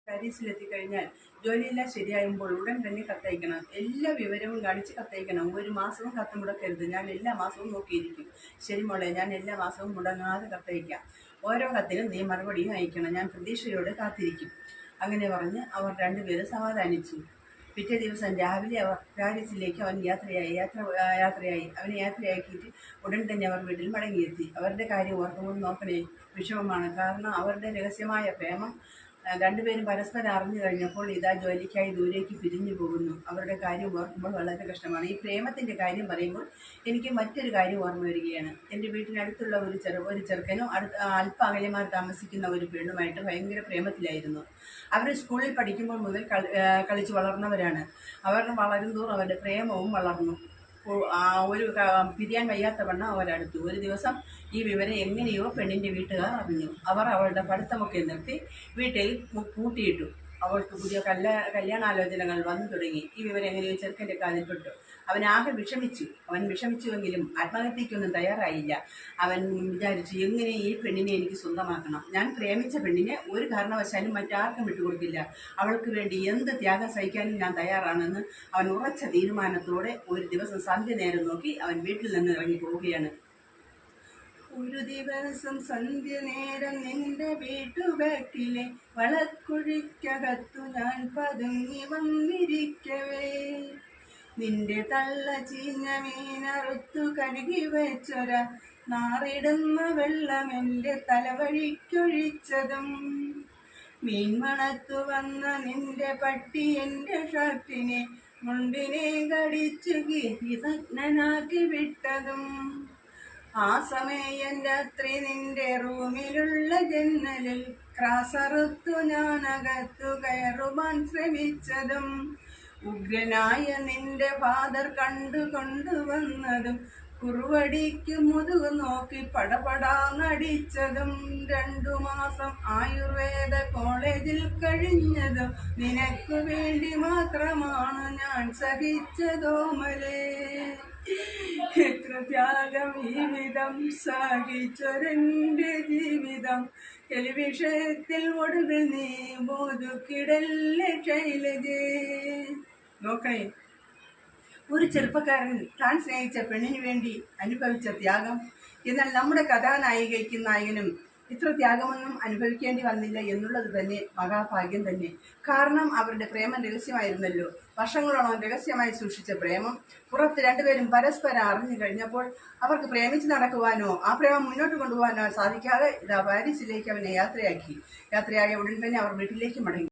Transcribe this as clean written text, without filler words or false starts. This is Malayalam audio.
പാരീസിലെത്തിക്കഴിഞ്ഞാൽ ജോലിയെല്ലാം ശരിയാകുമ്പോൾ ഉടൻ തന്നെ കത്തയക്കണം. എല്ലാ വിവരവും കാണിച്ച് കത്തയക്കണം. ഒരു മാസവും കത്ത് മുടക്കരുത്. ഞാൻ എല്ലാ മാസവും നോക്കിയിരിക്കും. ശരി മോളെ, ഞാൻ എല്ലാ മാസവും മുടങ്ങാതെ കത്തയക്കാം. ഓരോ കത്തിനും നീ മറുപടിയും അയക്കണം. ഞാൻ പ്രതീക്ഷയോടെ കാത്തിരിക്കും. അങ്ങനെ പറഞ്ഞ് അവർ രണ്ടുപേരും സമാധാനിച്ചു. പിറ്റേ ദിവസം രാവിലെ അവർ പാരീസിലേക്ക് യാത്രയായി. അവനെ യാത്രയാക്കിയിട്ട് ഉടൻ തന്നെ അവർ വീട്ടിൽ മടങ്ങിയെത്തി. അവരുടെ കാര്യം ഓർക്കുമ്പോൾ നോക്കണേ, വിഷമമാണ്. കാരണം അവരുടെ രഹസ്യമായ പ്രേമം രണ്ടുപേരും പരസ്പരം അറിഞ്ഞു കഴിഞ്ഞപ്പോൾ ഇതാ ജോലിക്കായി ദൂരേക്ക് പിരിഞ്ഞു പോകുന്നു. അവരുടെ കാര്യം ഓർക്കുമ്പോൾ വളരെ കഷ്ടമാണ്. ഈ പ്രേമത്തിൻ്റെ കാര്യം പറയുമ്പോൾ എനിക്ക് മറ്റൊരു കാര്യം ഓർമ്മ വരികയാണ്. എൻ്റെ വീട്ടിനടുത്തുള്ള ഒരു ചെറുക്കനും അല്പ അകലെമാർ താമസിക്കുന്ന ഒരു പെണ്ണുമായിട്ട് ഭയങ്കര പ്രേമത്തിലായിരുന്നു. അവർ സ്കൂളിൽ പഠിക്കുമ്പോൾ മുതൽ കളിച്ച് വളർന്നവരാണ്. അവർ വളരും തോറും അവരുടെ പ്രേമവും വളർന്നു. പിരിയാൻ വയ്യാത്ത വണ്ണം അവരടുത്തു. ഒരു ദിവസം ഈ വിവരം എങ്ങനെയോ പെണ്ണിൻ്റെ വീട്ടുകാർ അറിഞ്ഞു. അവർ അവളുടെ പഠിത്തമൊക്കെ നിർത്തി വീട്ടിൽ പൂട്ടിയിട്ടു. അവൾക്ക് പുതിയ കല്യാണാലോചനകൾ വന്നു തുടങ്ങി. ഈ വിവരം എങ്ങനെയോ ചെറുക്കൻ്റെ കാതിൽപ്പെട്ടു. അവൻ വിഷമിച്ചുവെങ്കിലും ആത്മഹത്യക്കൊന്നും തയ്യാറായില്ല. അവൻ വിചാരിച്ചു, എങ്ങനെ ഈ പെണ്ണിനെ എനിക്ക് സ്വന്തമാക്കണം. ഞാൻ പ്രേമിച്ച പെണ്ണിനെ ഒരു കാരണവശാലും മറ്റാർക്കും വിട്ടുകൊടുക്കില്ല. അവൾക്ക് വേണ്ടി എന്ത് ത്യാഗം സഹിക്കാനും ഞാൻ തയ്യാറാണെന്ന് അവൻ ഉറച്ച തീരുമാനത്തോടെ ഒരു ദിവസം സന്ധ്യ നേരം നോക്കി അവൻ വീട്ടിൽ നിന്ന് ഇറങ്ങി പോവുകയാണ്. ഒരു ദിവസം സന്ധ്യ നേരം നിന്റെ വീട്ടുബാക്കിലെ വളക്കുഴിക്കകത്തു ഞാൻ പതുങ്ങി വന്നിരിക്കവേ, നിന്റെ തള്ള ചീഞ്ഞ മീനറുത്തു കഴുകി വെച്ചൊര നാറിടുന്ന വെള്ളം എൻ്റെ തലവഴിക്കൊഴിച്ചതും, മീൻ മണത്തു വന്ന നിന്റെ പട്ടി എൻ്റെ ഷർട്ടിനെ മുണ്ടിനെ കടിച്ചു നഗ്നനാക്കി വിട്ടതും, ആ സമയം രാത്രി നിന്റെ റൂമിലുള്ള ജന്നലിൽ ക്രാസറുത്തു ഞാനകത്തു കയറുവാൻ ശ്രമിച്ചതും, ഉഗ്രനായ നിന്റെ ഫാദർ കൊണ്ടുവന്നതും, കുറുവടിക്ക് മുതുകു നോക്കി പടപടാന്നടിച്ചതും, 2 മാസം ആയുർവേദ കോളേജിൽ കഴിഞ്ഞതും നിനക്കു വേണ്ടി മാത്രമാണ് ഞാൻ സഹിച്ചതോമലേ. എത്ര ത്യാഗം ഈ വിധം സഹിച്ചൊരെൻ്റെ ജീവിതം, ടെലിവിഷയത്തിൽ ഒടുവിൽ നീ ബോധുക്കിടല്ലേ ശൈലജേ. നോക്കണേ, ഒരു ചെറുപ്പക്കാരൻ താൻ സ്നേഹിച്ച പെണ്ണിനു വേണ്ടി അനുഭവിച്ച ത്യാഗം. എന്നാൽ നമ്മുടെ കഥാനായികയ്ക്കും നായകനും ഇത്ര ത്യാഗമൊന്നും അനുഭവിക്കേണ്ടി വന്നില്ല എന്നുള്ളത് തന്നെ മഹാഭാഗ്യം തന്നെ. കാരണം അവരുടെ പ്രേമം രഹസ്യമായിരുന്നല്ലോ. വർഷങ്ങളോളം രഹസ്യമായി സൂക്ഷിച്ച പ്രേമം പുറത്ത് രണ്ടുപേരും പരസ്പരം അറിഞ്ഞു കഴിഞ്ഞപ്പോൾ അവർക്ക് പ്രേമിച്ച് നടക്കുവാനോ ആ പ്രേമം മുന്നോട്ട് കൊണ്ടുപോകാനോ സാധിക്കാതെ ഇതാ പാരീസിലേക്ക് അവനെ യാത്രയാക്കിയ ഉടൻ തന്നെ അവർ വീട്ടിലേക്ക് മടങ്ങി.